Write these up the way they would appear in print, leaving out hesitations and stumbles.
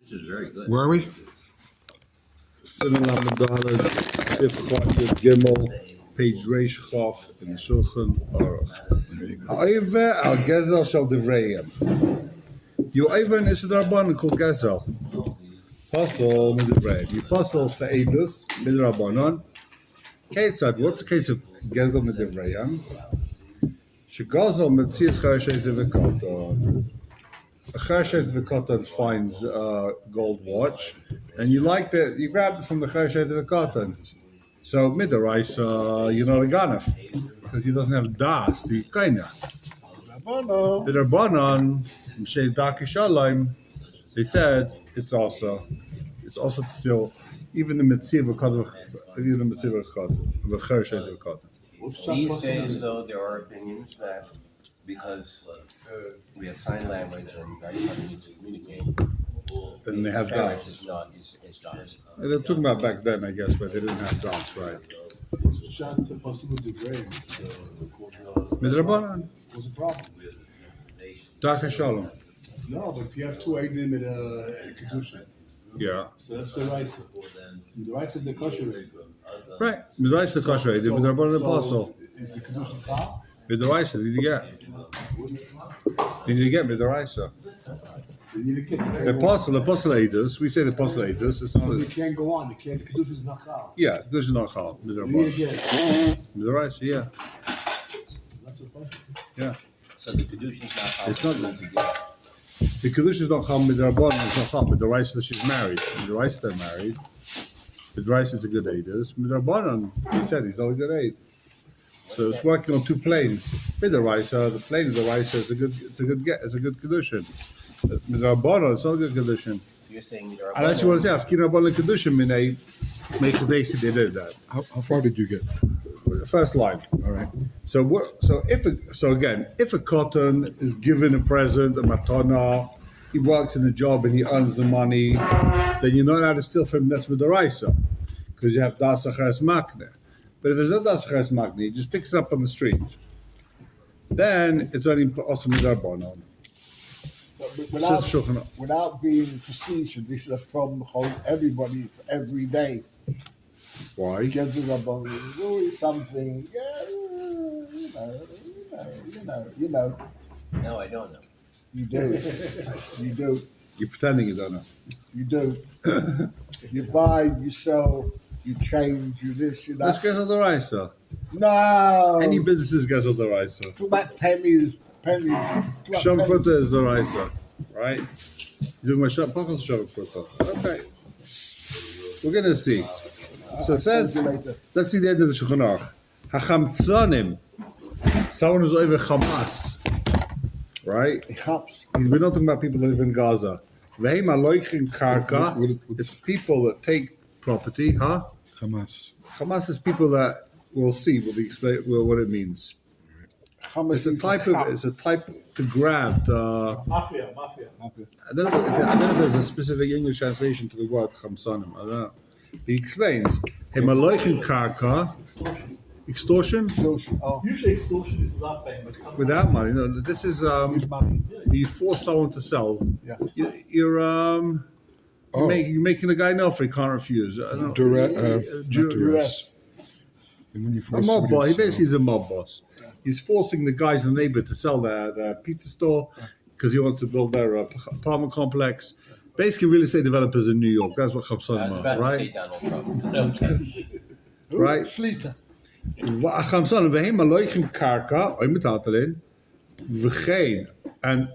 Which is very good. Where are we? Sinan Lamadalad, Sif Chotid Gimel, page Reish Chof in Shulchan Aruch. Ha'oive al Gezel shel Divrayim. You Ivan is an Rabban called Gezel. Puzzle Midrabayim. You puzzle for Eidus Midrabanon. Ketzad, what's the case of Gezel Midrabayim? Shegazel Metzias Charashet V'Koton. A Charashet V'Koton finds a gold watch, and you like that, you grab it from the Charashet V'Koton. So Midaraisa, you're not a ganef because he doesn't have das. The kaina. The Rabbanon, Mshay Daki Shalom, they said it's also still even the mitzvah v'kod, even the mitzvah v'kod, v'chershet v'kod. These days, though, there are opinions that because we have sign language and everybody needs to communicate, Then they have Spanish das. is not is das. They're talking about back then, I guess, but they didn't have das, right? Midrabanan, What's the problem? Daki Shalom. No, but if you have two Eidim in a Kedusha, Yeah. so that's the Raisa. The Raisa the kosher Eidim. Right. Midrash the kosher, they Midrabanan apostle. Is the Kedusha Chal? Midrash, did you get? Did you get Midrash? Then you can't The apostle Eidus, we say the apostle Eidus, it's so not. you can't go on. You can't. The Kedusha is not Chal. Yeah, there's no chal. You need to Midrabanan. get it. Midrash, yeah. That's a question. Yeah. So the kedusha is not It's not- how to get. The Kedusha is not chal midrabanan, it's not chal. Midrash that she's married. Midrash they're married. Midrash is a good aidus. Midrabanan, he said he's not a good aid. So it's working on two planes. Midrash, the plane of the Raisa is a good Kedusha. Midrabanan, it's not a good Kedusha. So you're saying there are. Unless you want to say, Afkin Rabbanan Kedusha, minay, make Kedusha, they did that. How far did you get? The first line. All right. So if a cotton is given a present, a matana, he works in a job and he earns the money, then you're not allowed to steal from him. That's midaraisa, because you have das acheres makne. But if there's no das acheres makne, he just picks it up on the street. Then it's only also midarbanon. But Says Shulchan. without being facetious, this is a problem for everybody every day. Why? Gets the rabbi, there's always something, you know. No, I don't know. You do. You do. You're pretending you don't know. You do. You buy, you sell, you change, you this, you Let's that. get on the raisa. No. Any businesses get on the raisa. Talk about pennies. Talk about Shom pennies. Pruta is the raisa, right? You're doing my shop, Shom Pruta. Okay. We're gonna see. So it says, let's see the end of the Shulchan Aruch. Hachamtzanim, someone who's over Hamas, right? Chaps. We're not talking about people that live in Gaza. Vehem aloichin karka, it's people that take property, huh? Hamas. Hamas is people that we'll see what it means. It's a type to grab. Mafia. I don't know if there's a specific English translation to the word chamsanim. I don't know. He explains, Hemaloichin karka, extortion? Oh, Usually extortion is without paying, but Without money. No, this is with money. you force someone to sell. Yeah. You're making a guy an offer he can't refuse. Duress. And when you A force mob somebody boss. to He basically is sell- a mob boss. He's forcing the guys in the neighborhood to sell their pizza store because he wants to build their apartment complex. Basically, real estate developers in New York. That's what I was Chamsanim about are, to say right? Donald Trump. Okay. Right. Schlitter. Chamsanim vehem aloichin karka oy metatalin v'chein and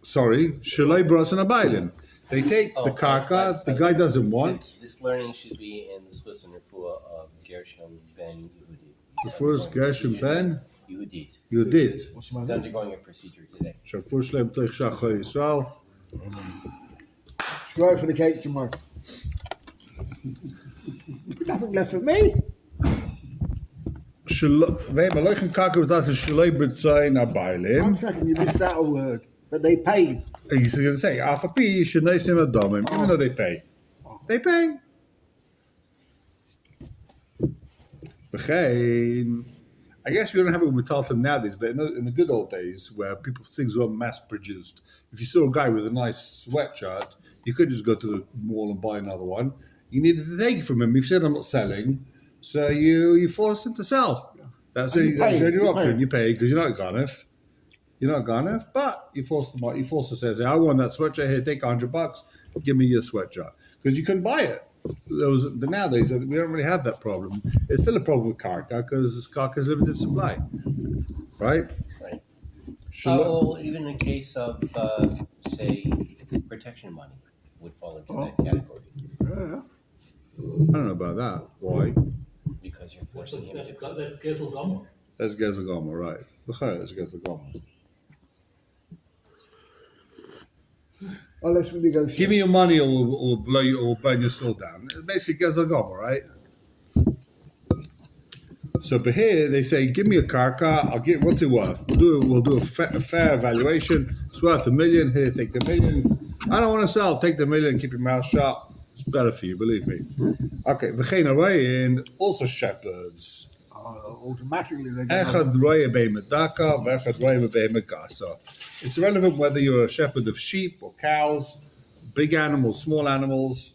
shaloi brosen abailin. They take the karka the guy doesn't want. This learning should be in the Swiss Refuah of Gershom Ben Yehudi. The first Gershom Ben Yehudit. Yudit. He's undergoing a procedure today. Shafur Shlem Toich Shachar Yisrael. Go for the cake tomorrow. Nothing left for me. Vehem aloichin karka without a shaloi brosen abailin. 1 second, you missed that word. But they paid. He's going to say, Afapi Shanaisim Adomim, even though they pay. They pay. B'chein. I guess we don't have it with Metalsim nowadays, but in the good old days where things were mass produced, if you saw a guy with a nice sweatshirt, You could just go to the mall and buy another one. You needed to take it from him. You've said I'm not selling, so you forced him to sell. That's the And you only pay. You option. pay. You pay because you're not Ganef. You're not Ganef, but you forced them. You forced to say, "I want that sweatshirt here. Take $100. Give me your sweatshirt," because you couldn't buy it. But nowadays we don't really have that problem. It's still a problem with Karka because Karka's limited supply, right? Right. Shalom. Well, even in case of, say, protection money would fall into that category Yeah. I don't know about that. Why? because you're forcing him That's to. that's Gezel Gomer. That's Gezagoma, right? That's Gezagoma. Well, let's negotiate. Give me your money or we'll blow you or burn your store down. It's basically Gezagoma, right? So, but here they say, give me a karka. I'll get what's it worth. We'll do a fair evaluation. It's worth $1 million. Here, take the $1 million. I don't want to sell. Take the $1 million. Keep your mouth shut. It's better for you, believe me. Okay, we gaan away in also shepherds. Automatically, they Echad roye be'medaka, v'echad roye be'mekasa. It's irrelevant whether you're a shepherd of sheep or cows, big animals, small animals.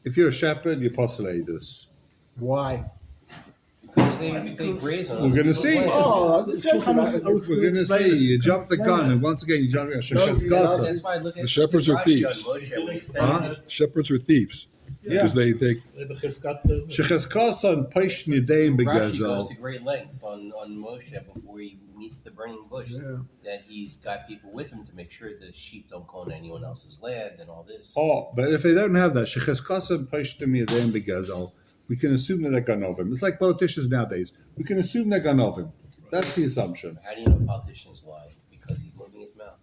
If you're a shepherd, you're postulatus. Why? Because they graze on. We're going to see. Oh, We're going to see. You jump the gun, and once again, you jump the gun. That's why I look at The shepherds are Rashi on thieves. Moshe when he's Huh? standing Shepherds are thieves Yeah. because they They hebben geskat. Shecheskasa and Peish Nidain Rashi goes Begazel. to great lengths on Moshe before he meets the burning bush. Yeah. That he's got people with him to make sure the sheep don't go on anyone else's land and all this. Oh, but if they don't have that, Shecheskasa and Peish Nidain Begazel, we can assume that they're Ganovim. It's like politicians nowadays. We can assume they're Ganovim. That's the assumption. How do you know politicians lie? Because he's moving his mouth.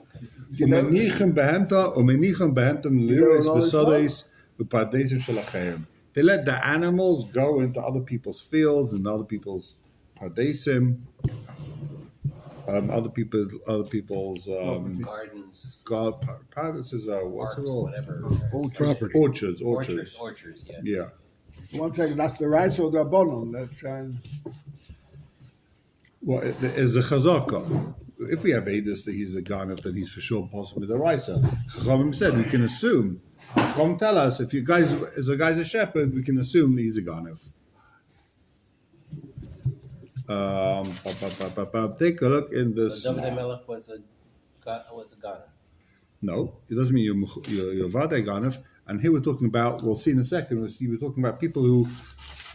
Okay. ומניחם בהמתה, ומניחם בהמתם לירס בסודס ופרדסים שלכם. They let the animals go into other people's fields and other people's pardesim, other people's Gardens, pardes is what's parks, it called? whatever. property. Orchards. Orchards, yeah. Yeah. One second, that's the rice or the bonon. That's Well, is a chazaka. If we have Edis that he's a Ganef, then he's for sure possibly the Raisa. Chachamim said we can assume. Chacham tell us if you guys is a guy's a shepherd, we can assume that he's a Ganef. Take a look in this. So David Melech was a Ghana. No, it doesn't mean you're Vade Ganef. And here we're talking about, we'll see in a second, we're talking about people who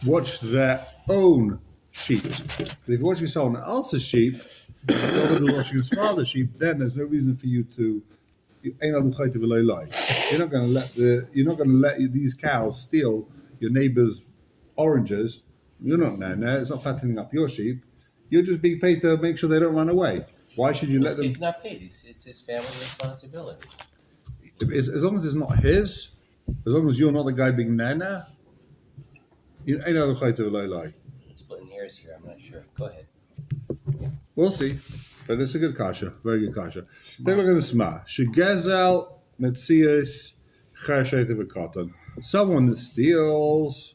watch their own sheep. But if you're watching someone else's sheep, somebody watching his father's sheep, then there's no reason for you to. You're not going to let these cows steal your neighbor's oranges. You're not Nana. It's not fattening up your sheep. You're just being paid to make sure they don't run away. Why should you let them? He's not paid. It's his family responsibility. As long as it's not his, as long as you're not the guy being Nana, you ain't no lie. Splitting hairs here. I'm not sure. Go ahead. We'll see. But it's a good kasha. Very good kasha. Take a look at the Sma. Shegezel Metzias Chershet V'Katan. Someone that steals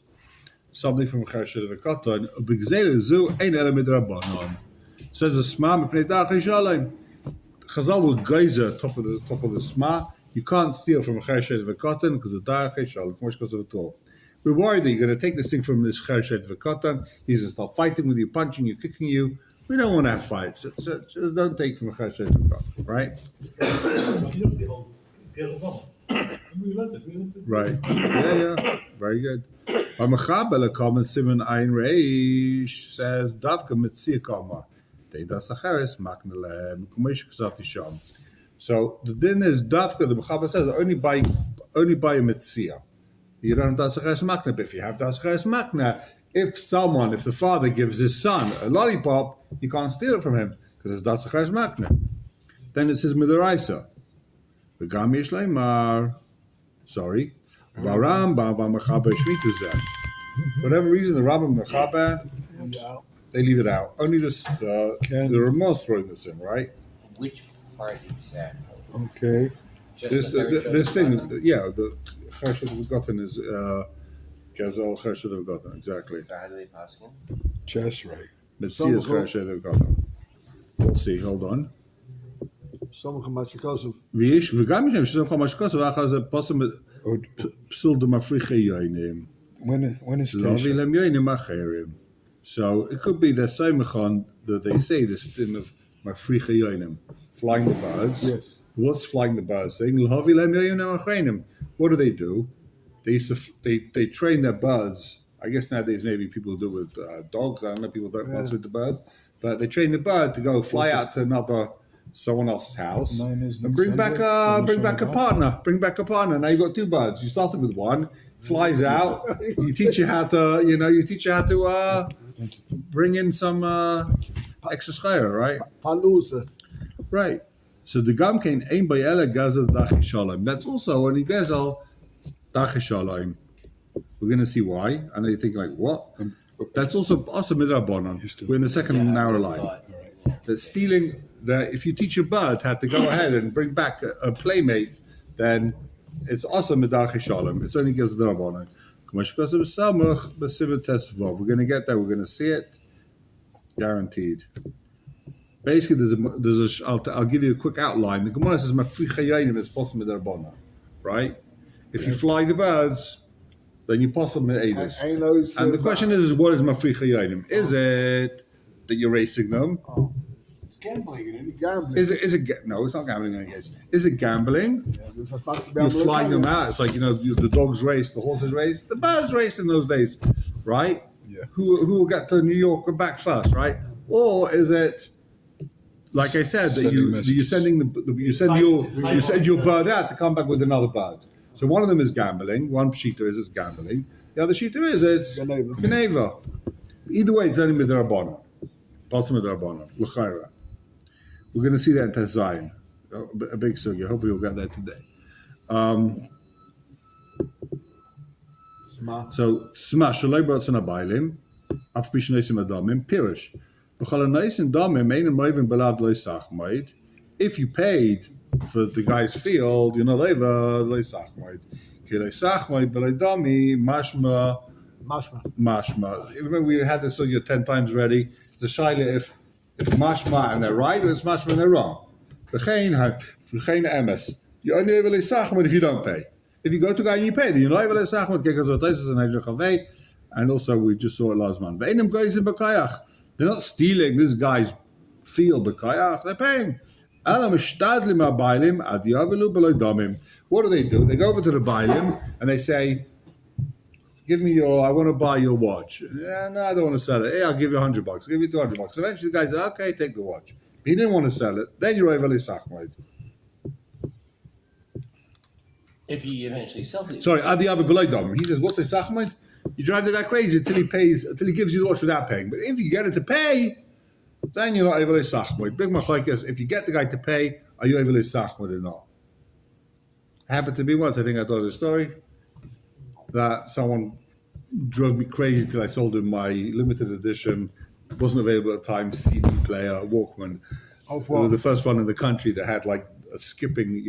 something from Chershet V'Katan, B'Gzele Zu Ein Ela Midrabanon. Says the Sma M'pnei Dach Yishalem. Chazal will geyser top of the Sma. You can't steal from a Chershet V'Katan because of Dach Yishalem, because of the Torah. We're worried that you're going to take this thing from this Chershet V'Katan. He's going to start fighting with you, punching you, kicking you. We don't want to have fights. So just don't take from a Chershet V'Katan, right? Right. Yeah. Very good. Amachabel common Simon Ein Reish says Davka Mitzia Kama. Teidas Acheres Maknelem Kumish Ksati Sham. So the din is Davka, the Mechaber says only by a Mitzia. You don't have Das Acheres Makna, but if you have Das Acheres Makna, if the father gives his son a lollipop, you can't steal it from him because it's Das Acheres Makna. Then it says Midaraisa. The Gam Yesh Leimar. Sorry. Varam Bava Mechaber Shmitu Zeh. For whatever reason, the Rambam Mechaber, they leave it out. Only the Ramos throwing this in, right? Which part exactly? Okay. Just This thing, the Chershet V'Gotten is Gazel Chershet V'Gotten, exactly. So how do they pass him? Just right. Metzias Chershet V'Gotten. We'll see. Hold on. Sommige machikosim. Wie is? וגם יש להם ששם חמש כוסף, ואחר זה פוסם פסול דמפריחי יוינים. When is לא Tisha? וילם יוינים אחרים. So it could be that Simachon that they say this thing of mafricha yoinim, flying the birds. Yes. What's flying the birds? Saying l'havilem yoinim achreinim. What do? They used to they train their birds. I guess nowadays maybe people do with dogs. I don't know. People don't want with the bird, but they train the bird to go fly out to someone else's house and bring back a partner. Bring back a partner. Now you've got two birds. You started with one, flies out. You teach you how to bring in some extra schayra, right? Palusa. Right. So the gam kain ein by ela gazel dachi shalom. That's also when you gazel dachi shalom. We're going to see why. I know you're thinking like, what? That's also midrabanan. We're in the second hour line. That stealing, if you teach a bird how to go ahead and bring back a playmate, then it's also midachi shalom. It's only gazel midrabanan. We're going to get there. We're going to see it, guaranteed. Basically, I'll give you a quick outline. The Gemara says mafricha yoinim is possible midrabanan, right? If you fly the birds, then you possible midedus. And the question is, what is mafricha yoinim? Is it that you're racing them? It's gambling, isn't it? Gambling. Is it? No, it's not gambling. In any case, is it gambling? You're flying them out. It's like the dogs race, the horses race, the birds race in those days, right? Yeah. Who will get to New York or back first, right? Or is it, like I said, that you send your bird out to come back with another bird? So one of them is gambling. One shita is gambling. The other shita is it's Geneva. Either way, it's only midrabanan. Possible midrabanan. L'chayra. We're going to see that in Tez Zayin. A big sugya. Hopefully we'll get that today. So, Sma, Shalai Brotzen Abailim, Af Bishnoisim Adamim, Pirish. B'chalanaisim Damim, Ein Moivim Belav Loi Sachmaid. If you paid for the guy's field, you're not over Loi Sachmaid. Ki Loi Sachmaid, Beloi Dami, Mashma. Remember we had this sugya 10 times already. The shaila if it's mashma and they're right, or it's mashma and they're wrong. V'chein emes. You only able to sachmod if you don't pay. If you go to a guy and you pay, then you're not able to sachmod kekazotaisis and hajachavei. And also we just saw it last month. Ve'enim goyis in b'kayach. They're not stealing this guy's field b'kayach. They're paying. Elam ishtadlim ha'bailim ad yavilu b'loi damim. What do? They go over to the bailim and they say, give me I want to buy your watch. Yeah, no, I don't want to sell it. Hey, I'll give you $100. I'll give you $200. Eventually the guy says, okay, take the watch. But he didn't want to sell it. Then you're over Sachmaid. If he eventually sells it. Sorry, Adi Avi Belaydam. He says, what's a Sachmaid? You drive the guy crazy until he gives you the watch without paying. But if you get it to pay, then you're not over Sachmaid. Big Machlaikas, if you get the guy to pay, are you over Sachmaid or not? Happened to me once, I think I told you the story, that someone drove me crazy till I sold him my limited edition, wasn't available at the time, CD player, Walkman. The first one in the country that had like a skipping,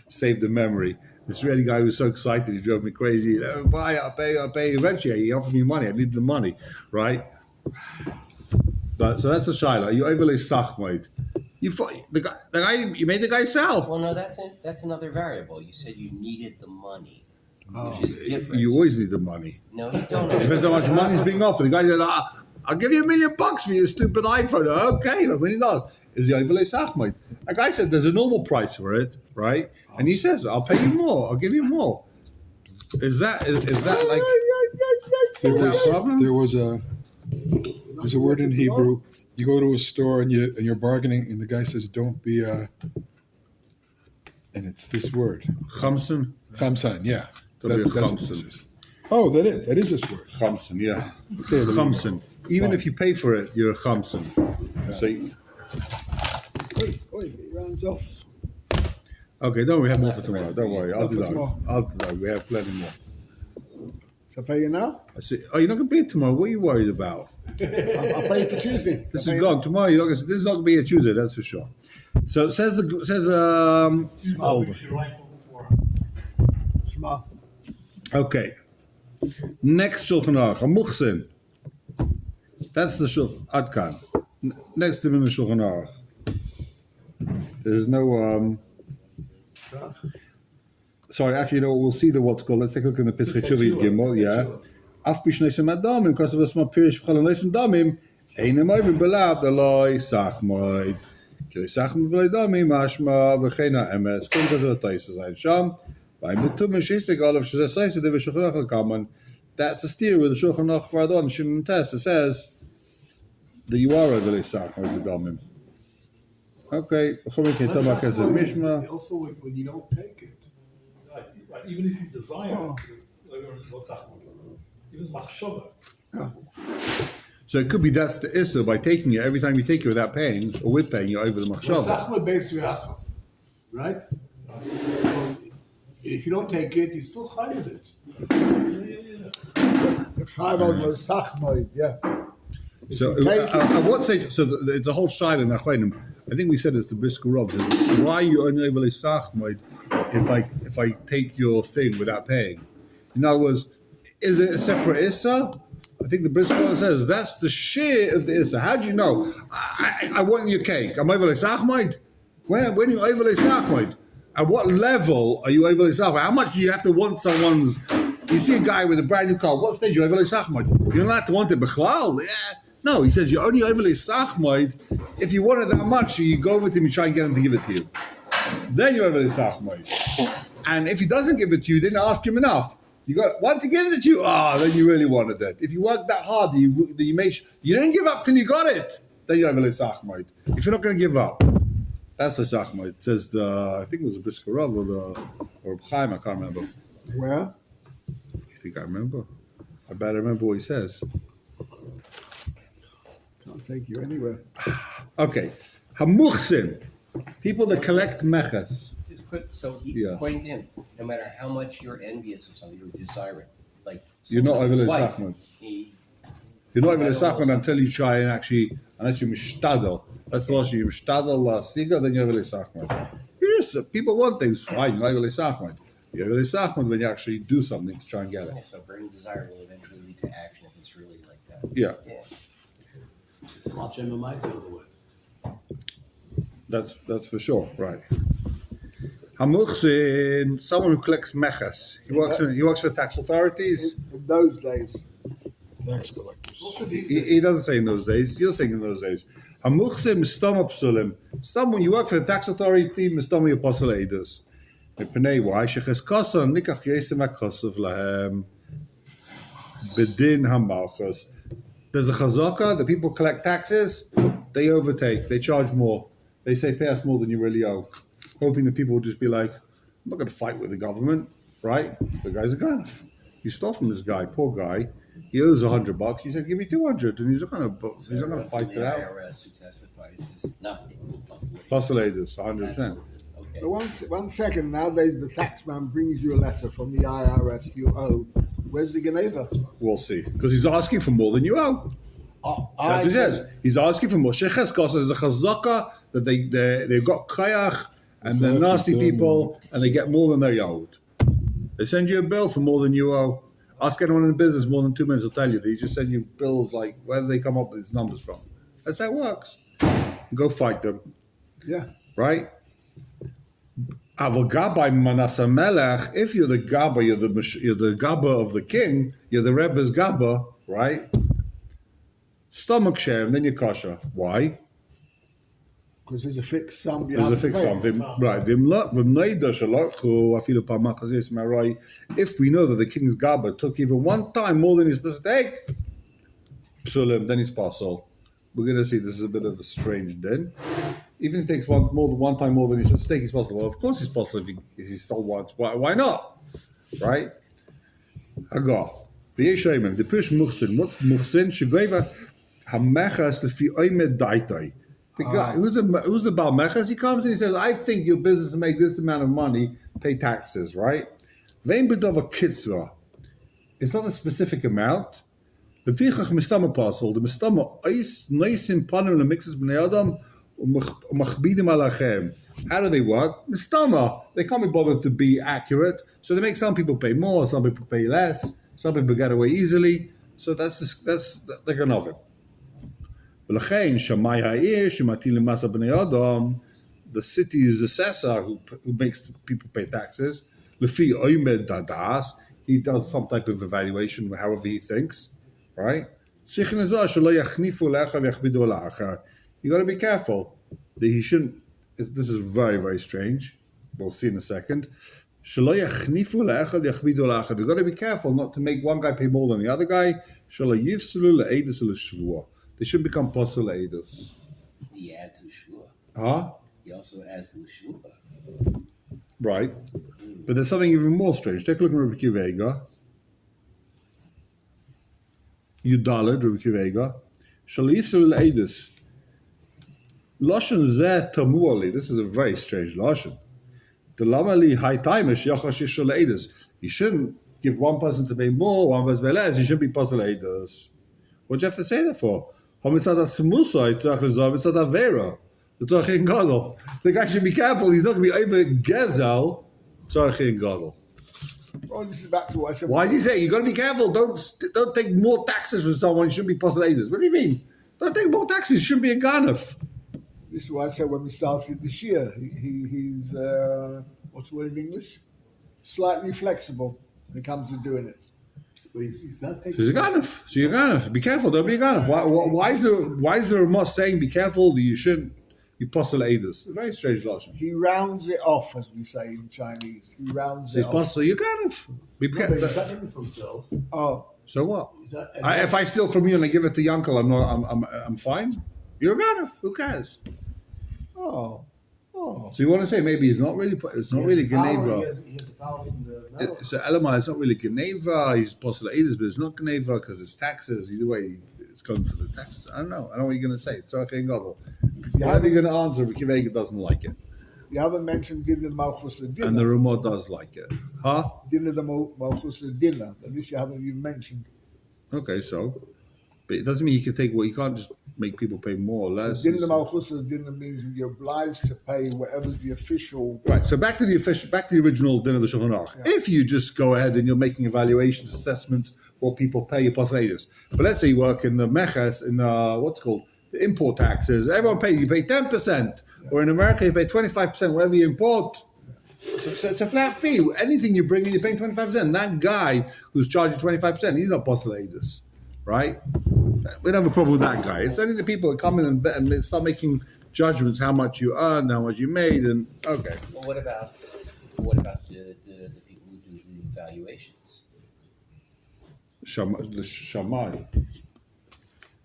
saved the memory. This Israeli guy was so excited, he drove me crazy. Buy, I'll pay. Eventually, he offered me money. I needed the money, right? But so that's a shaila. You overlay sachmaid. The guy. You made the guy sell. Well, no, that's another variable. You said you needed the money. Which is different. You always need the money. No, you don't. It depends how much money is being offered. The guy said, I'll give you $1 million for your stupid iPhone. Okay, $1 million. Is the overlay sachmaid? A guy said there's a normal price for it, right? And he says, I'll pay you more. I'll give you more. Is that like... Is that a problem? There's a word in Hebrew. You go to a store and you're bargaining, and the guy says, "Don't be and it's this word. Chamsan? Chamsan, yeah. That's what chamsan. this is. Oh, that is this word. Chamsan, yeah. Chamsan. Even if you pay for it, you're a chamsan. Yeah. So okay, don't we have more for tomorrow? Don't worry, I'll do that. We have plenty more. Shall I pay you now? I see. Oh, you're not going to pay it tomorrow. What are you worried about? I'll pay you for Tuesday. This is gone tomorrow. This is not going to be a Tuesday. That's for sure. So it says okay. Next Shulchan Aruch, a Muchsin. That's the Shulchan Adkan. Next to him in the Shulchan Aruch. There's no. Sorry, actually, we'll see the what's called. Let's take a look in the Pesach Shuvi Gimel. Yeah. Af b'shneisem adamim, because of us ma pirish v'chol neisem damim, einem oivim belav deloi sachmoid. Kili sachmoid b'loi damim mashma v'cheina emes. Kum because of the taisa zayin sham. V'ayim b'tum mishisig olav shezeh saisa de v'shulchan aruch kaman. That's a steer with the Shulchan Aruch Vardon Shimon Test. It says that you are over sachmoid b'damim. Okay. B'chol mikei tabak ez mishma. Also, when you don't take it. Right, even if you desire even machshava. So it could be that's the issa by taking it every time you take it without paying or with paying you're over the machshava. Sachma beis reacha, right? So if you don't take it, you still chayav it. The chayvod was sachmoid, yeah. So you take at what stage? So it's a whole shayla in Achronim. I think we said it's the Brisker Rav. Why are you only over sachmoid if I take your thing without paying? In other words, is it a separate issa? I think the Brisker says that's the share of the issa. How do you know? I want your cake. I'm over sachmoid. When are you over sachmoid? At what level are you over sachmoid? How much do you have to want someone's? You see a guy with a brand new car. What stage are you over sachmoid? You're not allowed to want it b'chlal. Yeah. No, he says you're only over sachmoid if you want it that much. You go over to him and try and get him to give it to you. Then you're over sachmoid. And if he doesn't give it to you, then ask him enough. You got once he gives it to you, then you really wanted it. If you worked that hard, you make sure you didn't give up till you got it. Then you're over sachmoid. If you're not going to give up, that's the sachmoid. It says I think it was a Brisker Rav or Chaim. I can't remember. Where? You think I remember? I better remember what he says. Can't take you anywhere. Okay, hamuchsin, people that collect meches. It's quick, so Yeah. according to him, no matter how much you're envious of something, you're desiring, like You're not someone's over wife, sachmoid. he- You're not even a sachman until you try and actually, unless you mishtadel. That's the last you mishtadel siga, then you're over sachman. People want things, fine. You're not over sachman. You're over sachman when you actually do something to try and get Yeah, it. so burning desire will eventually lead to action if it's really like that. Yeah, Yeah. It's a lot of otherwise. that's for sure, right? Hamuchsin, someone who collects meches. He works for tax authorities. In those days. Tax collectors. Also these He doesn't say in those days. You're saying in those days. Hamuchsim mistama psulim. Someone you work for the tax authority, mistama apostle edus. Mepnei why sheches kosan nikach yesem akosov lahem bedin hamalchus. There's a chazaka. The people collect taxes. They overtake. They charge more. They say pay us more than you really owe, hoping that people will just be like, I'm not going to fight with the government, right? The guy's a gun. You stole from this guy, poor guy. He owes $100. He said, "Give me 200," and he's not going to fight The it out. IRS who testifies is not Plus ladies, 100%. Okay. But one second, nowadays the taxman brings you a letter from the IRS you owe. Where's the Geneva? We'll see, because he's asking for more than you owe. That's what he says. He's asking for more. Sheches kosa. There's a chazaka that they've got kayach and they're nasty people and they get more than they owed. They send you a bill for more than you owe. Ask anyone in the business more than 2 minutes will tell you. They just send you bills like where do they come up with these numbers from? That's how it works. Go fight them, Yeah. right? Avogabai Manasa Melech. If you're the Gabba, you're the Gabba of the king. You're the Rebbe's Gabba, right? Stomach share, and then you're kosher. Why? Because there's a fixed sum. you There's a have to fixed pay. sum. Right. If we know that the king's Gabba took even one time more than he's supposed to take, psulim, then he's parcel. We're going to see this is a bit of a strange din. Even if he takes one time more than he's supposed to take, he's possible. Well, of course he's possible if he still wants. Why not? Right? Hagar. V'yeshayim. The push muchsin. What's muchsin? Shugayva hamechas lefi oimed daitai. The guy who's a Baal Mechas, he comes and he says, I think your business make this amount of money, pay taxes, right? Vein bedova kitzra. It's not a specific amount. The Vichach Mistama parcel, the Mistama ice nice in panim the mixes b'nei adam umachbidim alachem. How do they work? Mistama. They can't be bothered to be accurate, so they make some people pay more, some people pay less, some people get away easily. So that's like an oven. ולכן, שמאי העיר שמטיל למס על בני אדם, the city's assessor who makes people pay taxes. Lefi Oymed Dadas, he does some type of evaluation, however he thinks, right? You got to be careful that he shouldn't. This is very, very strange. We'll see in a second. You've got to be careful not to make one guy pay more than the other guy. They shouldn't become posel edus. He adds Lishua. Huh? He also adds Lishua. Right. But there's something even more strange. Take a look at Rabbi Kivega. Yudalad, Rabbi Kivega. Shalifsul edus. Lashon zeh tamuali. This is a very strange lashon. The lamali high timeish yachash edus. You shouldn't give one person to pay more, one person to pay less. You shouldn't be posel edus. What do you have to say that for? The guy should be careful. He's not going to be over gezel. Well, this is back to what I said. Why did he say you got to be careful? Don't take more taxes from someone. You shouldn't be poselators. What do you mean? Don't take more taxes. You shouldn't be a ganef. This is what I said when we started this year. He's what's the word in English? Slightly flexible when it comes to doing it. But he's not taking. So he's a ganef. So you're a ganef. Be careful. Don't be a ganef. Why is there a must saying be careful that you shouldn't be poselators? A very strange logic. He rounds it off, as we say in Chinese. He rounds it off. So you're ganef. Be No, but careful. he's not taking it for himself. Oh, So what? He's not, If I steal from you and I give it to Yankel, I'm fine. You're a ganef. Who cares? oh. So you want to say maybe it's not really Geneva. He has the power from the metal. So Elamai, it's not really Geneva. He's postulators, but it's not Geneva because it's taxes. Either way, it's going for the taxes. I don't know. I don't know what you're going to say. It's okay, Gadol. Whatever you're going to answer, Ricky Vega doesn't like it, You haven't mentioned Dinner the Malchus the and dinner. the Ramah does like it. Huh? Dinner the Malchus the dinner. At least you haven't even mentioned. Okay, so, but it doesn't mean you can take what you can't just make people pay more or less. Dinner the Malchus the dinner means you're obliged to pay whatever the official. Right, so back to the original dinner of the Shulchan Aruch. Yeah. If you just go ahead and you're making evaluations, assessments, what people pay, your postulators. But let's say you work in the meches, in the what's called the import taxes. Everyone pays. You pay 10%, or in America you pay 25%. Whatever you import, so it's a flat fee. Anything you bring in, you're paying 25%. That guy who's charging 25%, he's not postulators, right? We don't have a problem with that guy. It's only the people that come in and they start making judgments how much you earned, how much you made, and okay. Well, what about the people who do the evaluations? Shamai.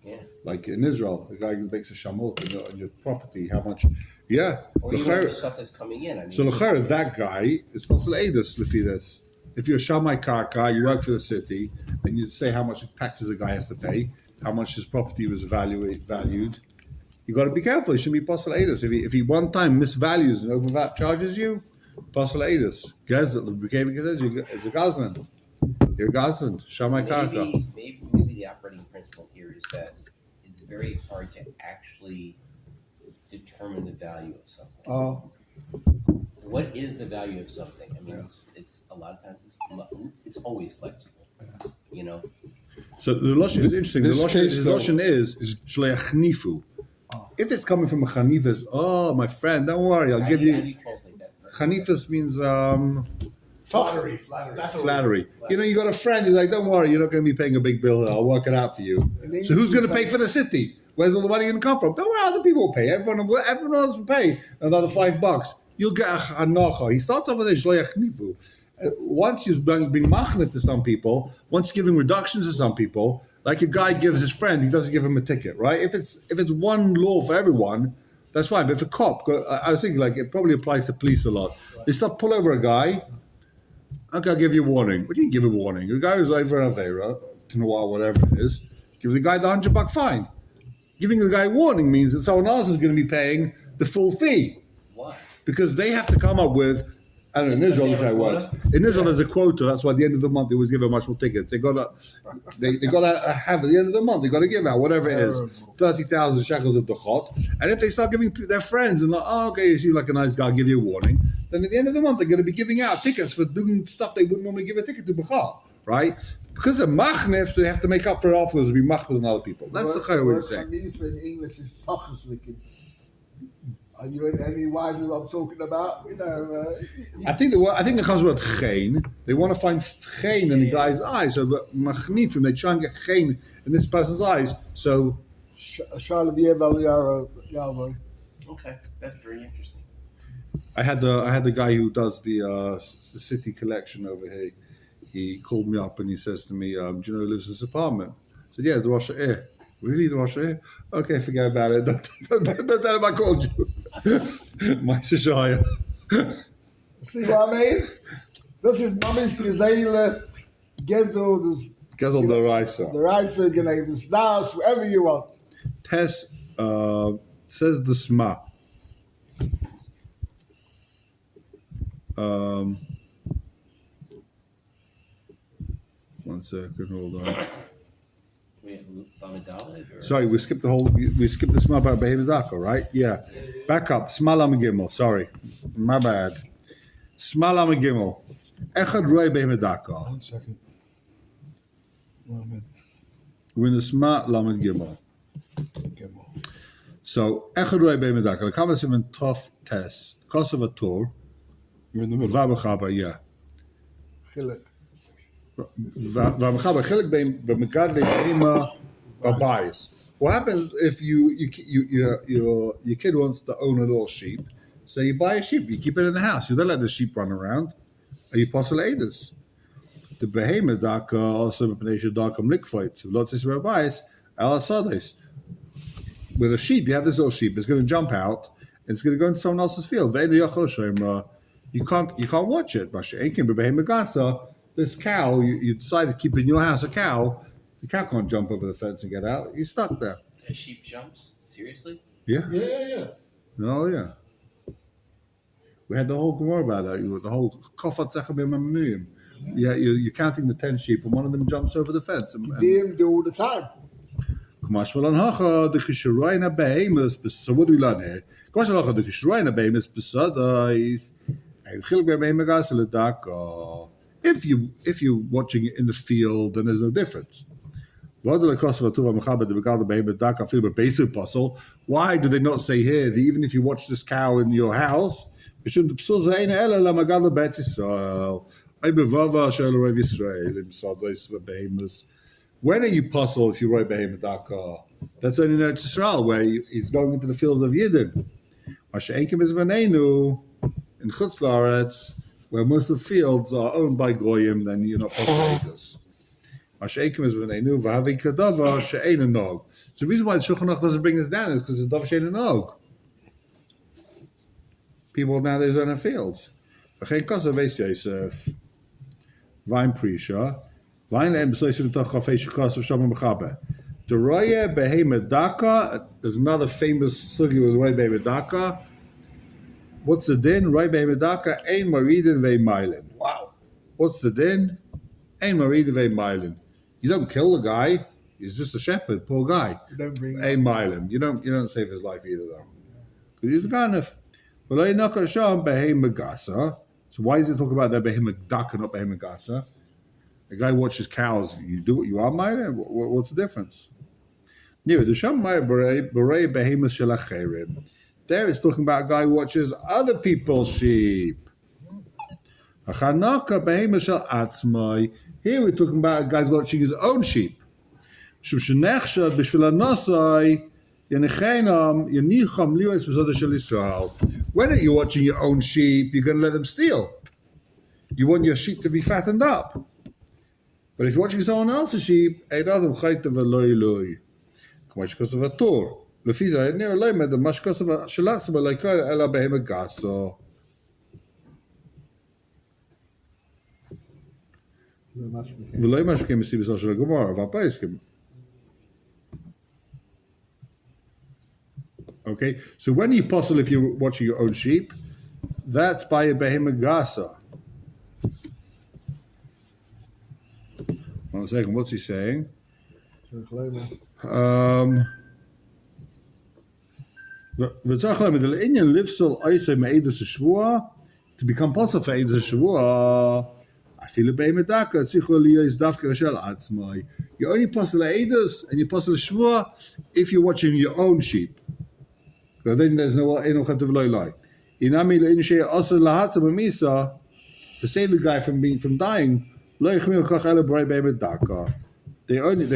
Yeah. Like in Israel, the guy who makes a shamot on your property, how much? Yeah. Or even the stuff that's coming in. I mean, So l'chara, that guy is postulators lefi this. If you're a shamai karka, you work for the city, and you say how much taxes a guy has to pay, how much his property was valued. You got to be careful. You shouldn't be postulators. If he one time misvalues and overcharges you, postulators. Gezel, it's a gazlan. You're a gazlan. Shamai karka. maybe the operating principle here is that it's very hard to actually determine the value of something. Oh, What is the value of something? I mean, it's a lot of times it's always flexible. You know, So the lashon is interesting. The This case, though, lashon is shleachnifu. If it's coming from a chanifas, oh my friend, don't worry, I'll give how do you. you translate that? Chanifas means Flattery. flattery. You know, you got a friend. He's like, don't worry, you're not going to be paying a big bill. I'll work it out for you. So who's going to pay for the city? Where's all the money going to come from? Don't worry, other people will pay. Everyone else will pay another $5. You'll get a hanacha. He starts off with a shleachnifu. Once you've been machnif to some people, once you're giving reductions to some people, like a guy gives his friend, he doesn't give him a ticket, right? If it's one law for everyone, that's fine. But if a cop, I was thinking like it probably applies to police a lot. They start pull over a guy. Okay, I'll give you a warning. What do you give a warning? The guy who's over an avera, whatever it is, give the guy the $100 fine. Giving the guy a warning means that someone else is going to be paying the full fee Why? because they have to come up with. I don't know, in Israel, that's how it works. In Israel, there's a quota. That's why at the end of the month, they always give out much more tickets. They gotta have at the end of the month. They gotta give out whatever it is, 30,000 shekels of dachot. And if they start giving their friends and like, oh, okay, you seem like a nice guy, I'll give you a warning. Then at the end of the month, they're going to be giving out tickets for doing stuff they wouldn't normally give a ticket to b'chal, right? Because they're machnef, they have to make up for it afterwards and be machmir than other people. That's the kind of way to say. Hanifa in English is tachas licking. Are you any wiser what I'm talking about? You know, I think it comes with geen. They want to find geen in the guy's eyes. So machnifim, they try and get geen in this person's eyes. So Okay, that's very interesting. I had the guy who does the city collection over here. He called me up and he says to me, "Do you know who lives in this apartment?" I said, "Yeah, the Rosh Hashanah." Really, the Rosh Hashanah? Okay, forget about it. Don't tell him I called you. My Shishaya. see what I mean? Das ist Mamisch Geselle, Gezel, das Gezel the Raisa. the Reise, das das, whatever you want. Tess says the Sma. One second, hold on. Sorry, we skipped the Sma about Behemedaka, right? Yeah. Back up. Sma Lama Gimel. Sorry. My bad. Sma Lama Gimel. Echad Roy Behemedaka. 1 second. Mohammed We're in the Sma Lama Gimel. Gimel. So, Echad Roy Behemedaka. The Kavasim in Tov Tess. Kosovo Tor. You're in the middle. Vabachaba, yeah. Chilek. Vabachaba. Chilik Bemegadle Behema Babayis. What happens if your kid wants to own a little sheep? So you buy a sheep, you keep it in the house. You don't let the sheep run around. Are you possible edus? The behemoth daka also Pneusia darkam likfights. Lots of rabbis, alasades. With a sheep, you have this little sheep, it's going to jump out, and it's going to go into someone else's field. You can't watch it. This cow, you decide to keep in your house a cow, the cow can't jump over the fence and get out. You're stuck there. A sheep jumps? Seriously? Yeah. Yeah. Oh, yeah. We had the whole Gemara about that. The whole Kofat Zachabim Amnuyim. Yeah, you're counting the 10 sheep, and one of them jumps over the fence. And Do all the time. So what do we learn here? If you're watching it in the field, then there's no difference. Why do they not say here that even if you watch this cow in your house, when are you puzzled if you write behemoth daka? That's only in Eretz Yisrael where he's going into the fields of Yidden. Masha'enkim is Benenu in Chutz La'aretz, where most of the fields are owned by Goyim, then you're not puzzled this. Masha'enkim is Benenu v'havi kadava she'ein nog. So the reason why the Shulchan Aruch doesn't bring this down is because it's davar she'ein nog. People nowadays own their fields. V'chein kosav Beis Yosef, Vine Prisha. There's another famous sugi with Roy Behemoth Daka. What's the din? Roy Behemoth Daka ein maridin vei mailin. Wow. What's the din? Ein maridin vei mailin. You don't kill the guy. He's just a shepherd, poor guy. Ein mailin. You don't save his life either though. Because he's a ganef. So why does it talk about that Behemoth Daka, not Behemoth Gasa? A guy watches cows. You do what you are, Maya? What's the difference? There it's talking about a guy who watches other people's sheep. Here we're talking about a guy watching his own sheep. When are you watching your own sheep? You're going to let them steal. You want your sheep to be fattened up. But if you're watching someone else's sheep, so the okay, so when you puzzle if you're watching your own sheep, that's by a behemoth gasa. 1 second, what's he saying? To become possible for Eidus Shavua, I feel a behemoth daka. You're only possible Eidus and you're possible Shavua if you're watching your own sheep. Because then there's no enoch to loy. Inami leinishe also lahatza b'misa to save the guy from dying. They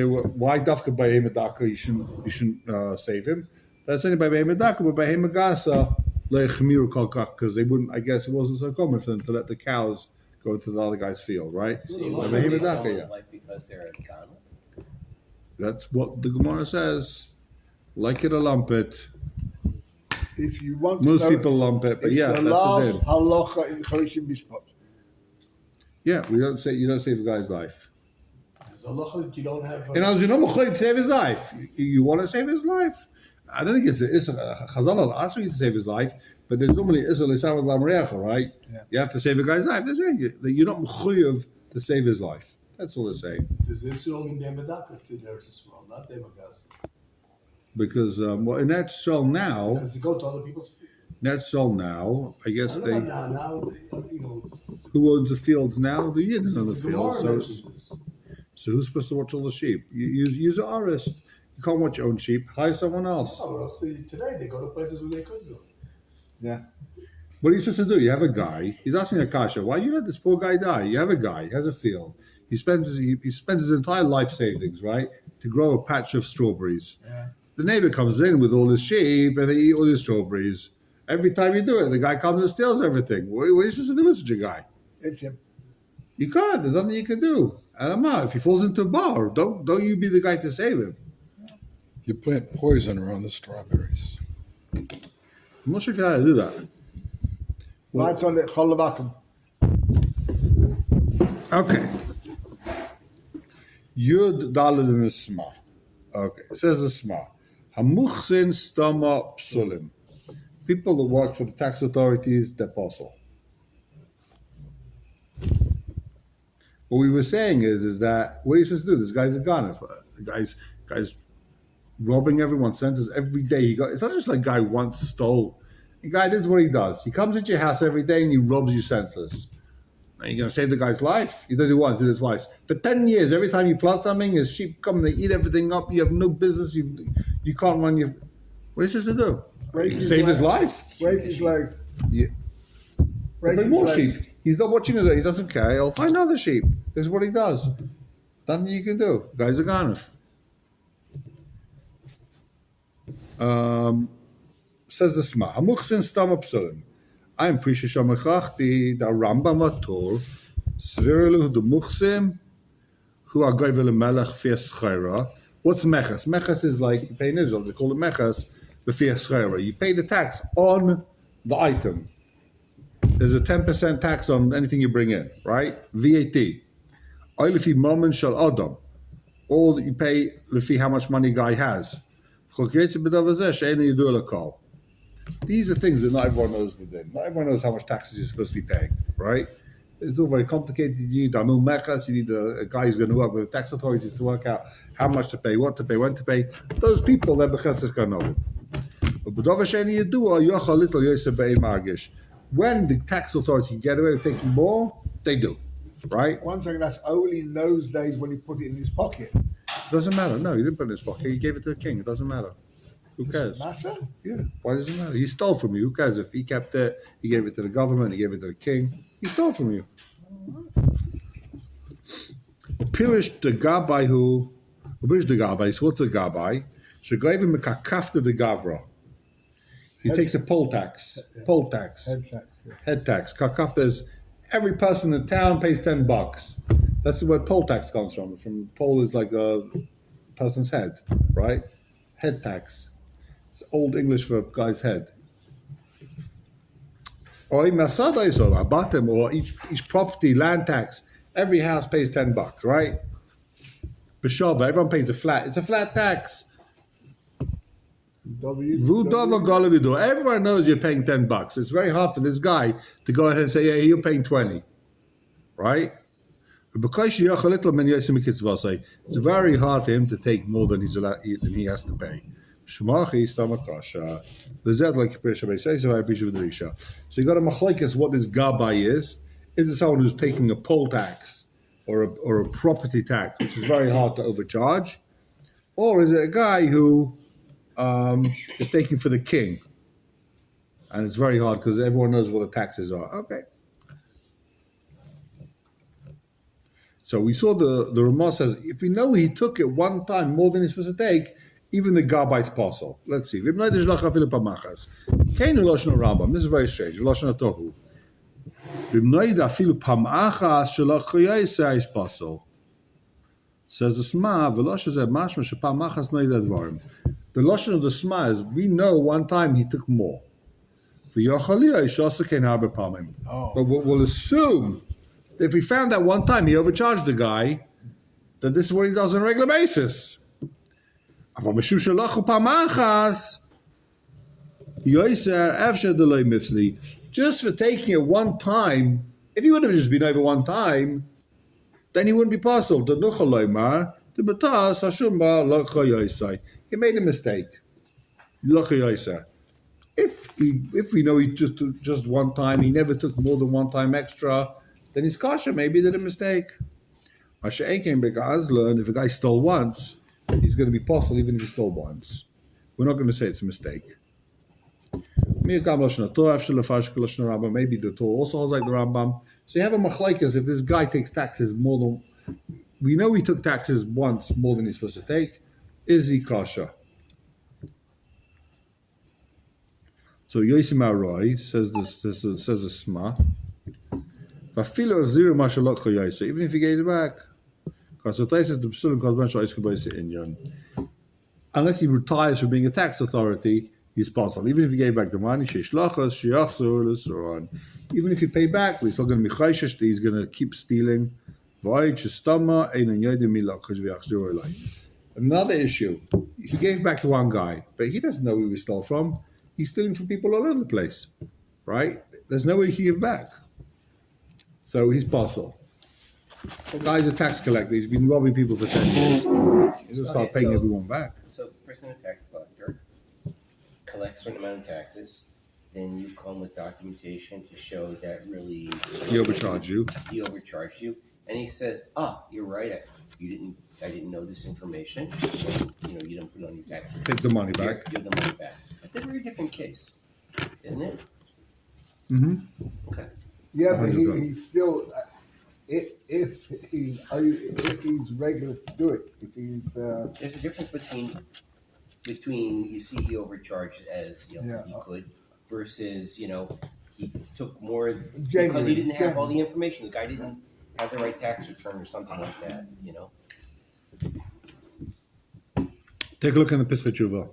were why dafka by him daka you shouldn't save him. That's only by him daka, but by him gasa because they wouldn't. I guess it wasn't so common for them to let the cows go into the other guy's field, right? So you By want to him save daka, someone's yeah. life because they're a gun? That's what the Gemara says. Like it or lump it. If you want Most to know, people lump it, but it's yeah, the that's the last din. halacha in Choshim Mishpat. Yeah, you don't save a guy's life. There's a halacha that you don't have. In other words, you're not mechuyev to save his life. You want to save his life. I don't think it's Chazal will ask you to save his life, but there's normally Isra L'Samad L'Amreacha, right? Yeah. You have to save a guy's life. They're saying that you're not mechuyev to save his life. That's all they're saying. There's Israel in Be'emedaka to Eretz Yisrael, not Be'emagaz. Because well, in that cell now, Because they go to other people's field. I guess I they don't know now, you know, who owns the fields now? The Yidden this own the is the fields. Gemara So, mentions this. so who's supposed to watch all the sheep? Use an artist. You can't watch your own sheep. Hire someone else. Oh, well, see, today they go to places where they could go. Yeah. What are you supposed to do? You have a guy. He's asking Akasha, why you let this poor guy die? You have a guy. He has a field. He spends his entire life savings, right, to grow a patch of strawberries. Yeah. The neighbor comes in with all his sheep and they eat all his strawberries. Every time you do it, the guy comes and steals everything. What are you supposed to do with such a guy? It's him. You can't. There's nothing you can do. I don't know. If he falls into a bar, don't you be the guy to save him. You plant poison around the strawberries. I'm not sure if you know how to do that. Right on it, Cholavakim. Okay. Yud Daled in the Sma. Okay. It says the Sma. Hamuchsin Stama Psulim. People that work for the tax authorities, they're apostle. What we were saying is that what are you supposed to do? This guy's a gunner. The guy's robbing everyone, sentences every day. It's not just like guy once stole. The guy, this is what he does. He comes into your house every day and he robs you senseless. Are you going to save the guy's life? He does it once, he does it twice. For 10 years, every time you plant something, his sheep come, they eat everything up. You have no business. You can't run your... What are you supposed to do? Break his Save his leg. life? Break his legs. Yeah. Break Bring his more legs. sheep. He's not watching it. He doesn't care. He'll find other sheep. This is what he does. Nothing you can do. Guy's a ganef. Says the Sma. Hamuchsin stam psulim. I am Prisha Shamachachti, the Rambam Ator, Svirilu the Muchsim, who are Goyvel Melech Fias Chayra. What's Mechas? Mechas is like you pay in Israel, they call it Mechas, the Fias Chayra. You pay the tax on the item. There's a 10% tax on anything you bring in, right? VAT. Oilifi Momen Shal Adam. All that you pay, Lifi how much money guy has. These are things that not everyone knows the din. Not everyone knows how much taxes you're supposed to be paying, right? It's all very complicated. You need Amil Mechas, you need a guy who's going to work with the tax authorities to work out how much to pay, what to pay, when to pay. Those people, they're Becheses Karnovim. When the tax authority can get away with taking more, they do, right? One thing, that's only in those days when he put it in his pocket. Doesn't matter. No, he didn't put it in his pocket. He gave it to the king. It doesn't matter. Who cares? Matter? Yeah. Why does it matter? He stole from you. Who cares? If he kept it, he gave it to the government, he gave it to the king. He stole from you. Pirish the Gabai who, Pirish the Gabai, so what's the Gabai? So gave him a kakafta the Gavra. He takes a poll tax. Poll tax. Head tax. Yeah. Head tax. Kakafta is every person in town pays $10. That's where poll tax comes from. From poll is like a person's head, right? Head tax. It's old English for a guy's head. Or or each property, land tax, every house pays $10, right? B'shava, everyone pays a flat. It's a flat tax. Everyone knows you're paying $10. It's very hard for this guy to go ahead and say, "Yeah, you're paying 20, right?" But because it's very hard for him to take more than he has to pay. So you got a machlekes what this gabai is. Is it someone who's taking a poll tax or a property tax, which is very hard to overcharge? Or is it a guy who is taking for the king? And it's very hard because everyone knows what the taxes are. Okay. So we saw the Ramah says, if we know he took it one time more than he's supposed to take, even the gabai's parcel. Let's see. This is very strange. Says the Sma, the Lashon of the Sma is, we know one time he took more. But we'll assume that if we found that one time he overcharged the guy, that this is what he does on a regular basis. Just for taking it one time, if he would have just been over one time, then he wouldn't be parcel. He made a mistake. If we know he just one time, he never took more than one time extra, then he's kosher. Maybe he did a mistake. If a guy stole once, he's going to be parcel even if he stole once. We're not going to say it's a mistake. Maybe the Torah also holds like the Rambam. So you have a machlekes if this guy takes taxes more than, we know he took taxes once more than he's supposed to take. Is he kosher? So Yosim Aroy says the Sma. Even if he gave it back, unless he retires from being a tax authority, he's possible. Even if he gave back the money, even if he paid back, we're still going to be chayshish that he's going to keep stealing. Another issue, he gave back to one guy, but he doesn't know who he stole from. He's stealing from people all over the place, right? There's no way he can give back. So he's possible. The guy's a tax collector. He's been robbing people for 10 years. He's going to start paying everyone back. So the person, a tax collector, collects a certain amount of taxes, then you come with documentation to show that really He overcharged you. He overcharged you, and he says, you're right, I didn't know this information, so, you didn't put it on your tax return. Take the money back. Give the money back. That's a very different case, isn't it? Mm-hmm. Okay. Yeah, but he's still, if he's regular to do it, if he's. There's a difference between you see he overcharged as because he could versus he took more because he didn't have all the information. The guy didn't have the right tax return or something like that. Take a look in the Pesach Tshuva.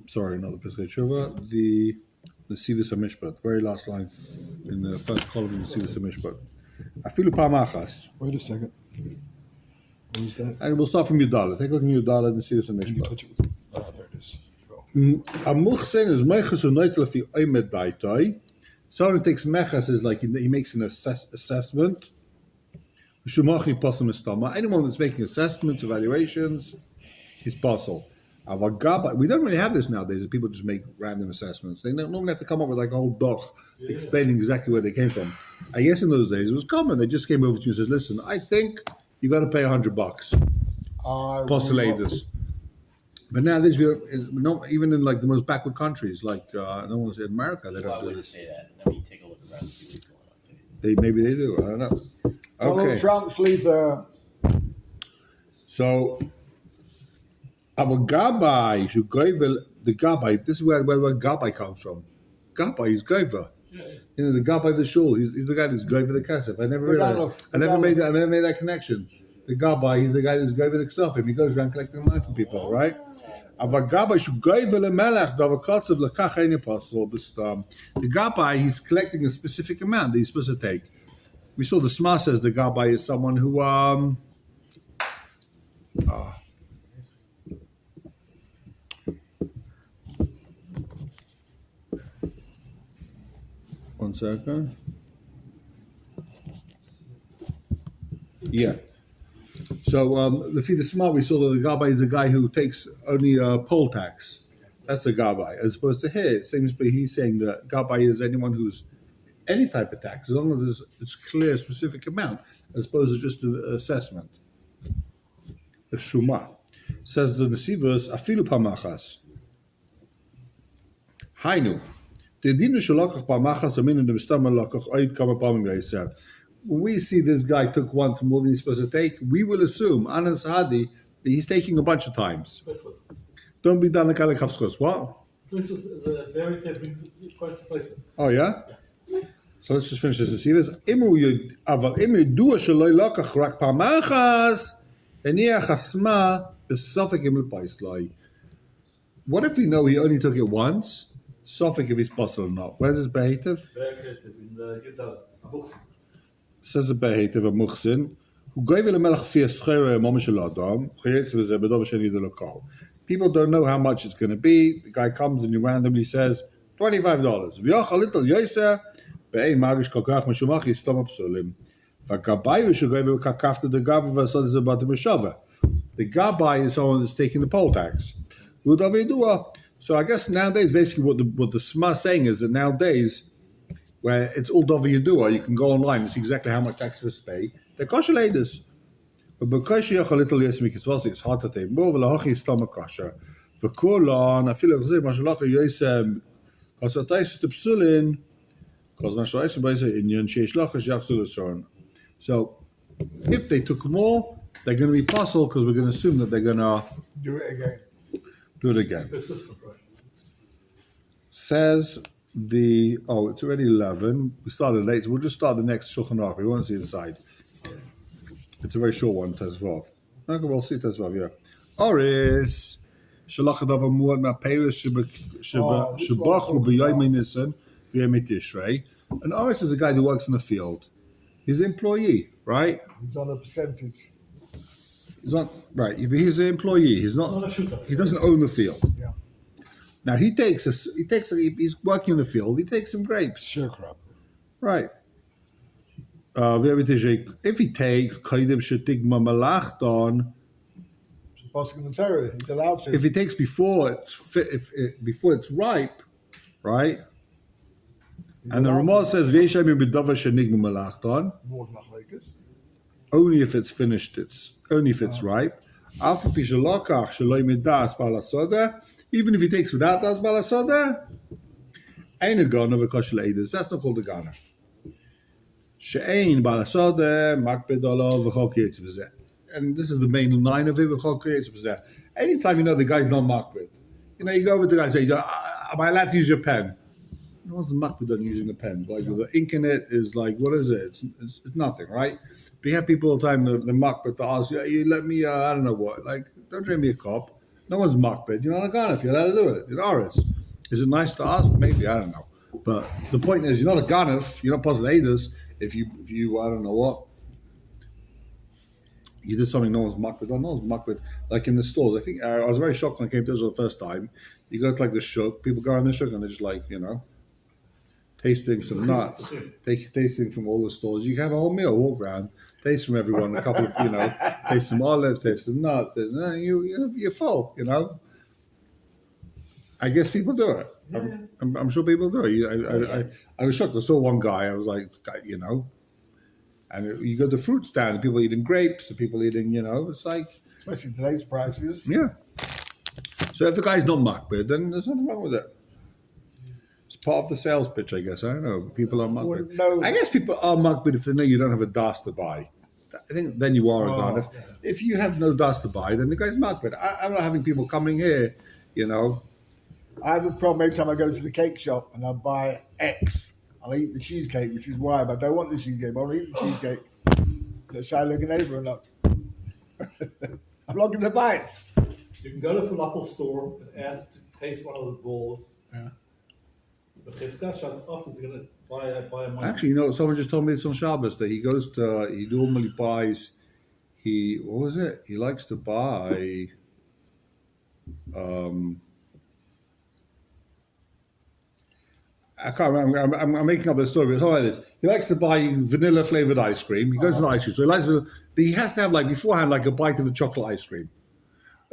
Sorry, not the Pesach Tshuva. The Sivus HaMishpat, very last line in the first column of the Sivus HaMishpat. Afilu pamachas. Wait a second. What is that? And we'll start from Yudala. Take a look in Yudala and the Sivus Can you HaMishpat. touch it? There it is. Amuchsen is mechas unoit lefi oimed daitoi. Someone takes mechas is like he makes an assessment. Anyone that's making assessments, evaluations, is possible. We don't really have this nowadays. People just make random assessments. They don't normally have to come up with like a whole doc explaining exactly where they came from. I guess in those days it was common. They just came over to you and said, "Listen, I think you got to pay $100. Postulators." But now this is not even in like the most backward countries, like I don't want to say America. They don't I do wouldn't this. say that. I mean, take a look around and see what's going on today. Maybe they do. I don't know. Okay. Trump's leader. So, our Gabai, the Gabai, this is where Gabai comes from. Gabai is Gaiva. The Gabai of the shul, he's the guy that's Gaiva the Kesef. I never realized. I never made that connection. The Gabai, he's the guy that's Gaiva the Kesef. He goes around collecting money from people, right? The Gabai, he's collecting a specific amount that he's supposed to take. We saw the Sma says the Gabai is someone who one second. Yeah. So the Sma, we saw that the Gabai is a guy who takes only poll tax. That's the Gabai, as opposed to here. It seems to be he's saying that Gabai is anyone who's any type of tax, as long as it's clear, specific amount, as opposed to just an assessment. The Shuma says the Nesivos afilu pamachas. Hainu. The dinu shalakach b'machas amin the b'stam lakach oid kama pamim yaiser. When we see this guy took once more than he's supposed to take, we will assume, Anas Hadi, that he's taking a bunch of times. Don't be done like Alekhavskos. What? The very tip brings quite some places. Oh, yeah? So let's just finish this and see this. Aval imu dua shaloi lakach rak pamachas eniach asma b'safek imel paislai. What if we know he only took it once? Safek if he's possible or not. Where's his behativ? Very creative in the Yutal. Says the behativ of Muchsin, who gave el melech fi eschere mamish el adam, chayetz v'zeh bedov sheni de lokal. People don't know how much it's going to be. The guy comes and he randomly says, $25. V'yach a little yoser, be'ein magish kokach meshumach yistom apsulim. V'gabayu should go kakafta the gav v'asad is about the meshava. The gabai is someone that's taking the poll tax. So I guess nowadays, basically what the Sma is saying is that nowadays, where it's all Dover Yedua, you can go online and see exactly how much tax you must pay. They're kosher ladies. But because you have a little yes, it's hard to take more. But the stomach kosher. For Kulan, I feel like they mashallah yosem. Because the taste to psulin. Because mashallah yosem by say Indian sheish lachas yachzul. So if they took more, they're going to be puzzled because we're going to assume that they're going to Do it again. do it again. Persistent, right? Says it's already 11. We started late, so we'll just start the next Shulchan Aruch. We won't see the side. It's a very short one, Tezvav. Okay, we'll see Tezvav, yeah. Oris, Shalach Adav Amuad Ma'Peris Shabachu B'Yayim Nisan V'Yemit Tishrei. And Oris is a guy who works in the field. He's an employee, right? He's on a percentage. He's an employee. He's not. He doesn't own the field. Yeah. Now he's working in the field. He takes some grapes. Sharecrop. Right. If he takes kaidim shetigma malachton, Passing the Torah, he's allowed to. if he takes before it's ripe, right? And the Ramah says v'yeshamim b'davar shenigma malachton. More than machlekes. Only if it's finished. Only if it's ripe. Alpha pishalakach shaloi midas balasoda. Even if he takes without das balasoda, ain't a gun of a kosher leidus. That's not called a ganef. She'ain balasoda makbed olav v'chol kiyetz b'zeh. And this is the main line of it. V'chol kiyetz b'zeh. Anytime you know the guy's not makbed, you go over to the guy and say, "Am I allowed to use your pen?" No one's makbid on using a pen. Like the ink in it is like, what is it? It's nothing, right? But you have people all the time, the makbid to ask, you let me, I don't know what, like, don't drain me a cup. No one's makbid. You're not a gun if you're allowed to do it. You're Aris. Is it nice to ask? Maybe, I don't know. But the point is, you're not a gun if you're not positive if you, I don't know what. You did something no one's makbid on. No one's makbid. Like in the stores. I think I was very shocked when I came to Israel the first time. You go to like the shuk, people go around the shuk and they're just like, tasting some nuts, tasting from all the stores. You can have a whole meal, walk around, taste from everyone, a couple of, taste some olives, taste some nuts, and you're full, I guess people do it. Yeah. I'm sure people do it. I was shocked. I saw one guy, I was like, and you go to the fruit stand, and people eating grapes, and people eating, it's like... Especially today's prices. Yeah. So if the guy's not makbid, then there's nothing wrong with it. It's part of the sales pitch, I guess. I don't know. People are makbid. No. I guess people are makbid if they know you don't have a das to buy. I think then you are a gun. If you have no das to buy, then the guy's makbid. I'm not having people coming here, I have a problem every time I go to the cake shop and I buy X. I'll eat the cheesecake, which is why, but I don't want the cheesecake. But I'll eat the cheesecake. So shy looking over and look. I'm not going to buy it. You can go to a falafel store and ask to taste one of the bowls. Yeah. But Chizkah shuts off because you're going to buy a money. Actually, someone just told me this on Shabbos that he normally buys, he likes to buy, I can't remember, I'm making up the story, but it's something like this. He likes to buy vanilla flavored ice cream. He goes to the ice cream, so he likes to, but he has to have beforehand a bite of the chocolate ice cream.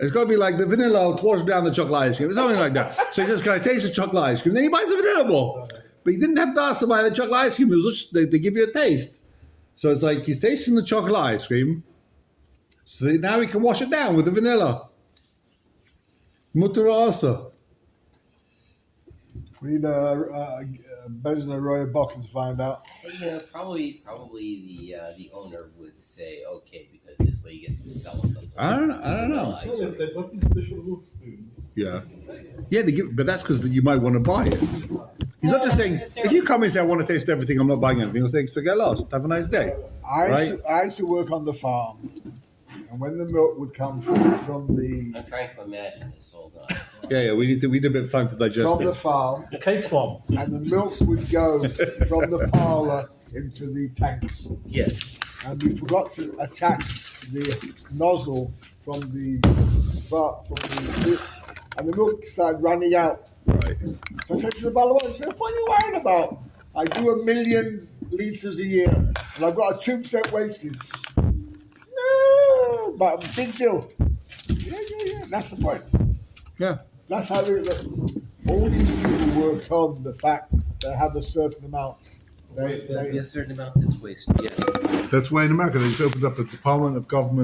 It's got to be like the vanilla washed down the chocolate ice cream, something like that. So he says, "Can I taste the chocolate ice cream?" Then he buys the vanilla ball. But he didn't have to ask to buy the chocolate ice cream. It was just, they give you a taste. So it's like he's tasting the chocolate ice cream. So now he can wash it down with the vanilla. Mutter asa. We need Besner Roy Bocken to find out. Probably the owner would say, okay, because this way he gets to sell them. I don't know. No, they got these special little spoons. Yeah. Yeah, they give, but that's because you might want to buy it. He's not just saying, if you come and say, I want to taste everything, I'm not buying anything, he'll say, so get lost. Have a nice day. I used to work on the farm, and when the milk would come from the I'm trying to imagine this. Hold on. Yeah, we need a bit of time to digest from the this. farm, The cake farm. and the milk would go from the parlour into the tanks, Yes. and we forgot to attach the nozzle from the and the milk started running out. Right. So I said to the Balawan, I said, what are you worried about? I do 1 million litres a year, and I've got a 2% wastage. No, but a big deal. Yeah. That's the point. Yeah. That's how all these people work on the fact they have a certain amount. A certain amount that's wasted. Yeah. That's why in America they just opened up a Department of Government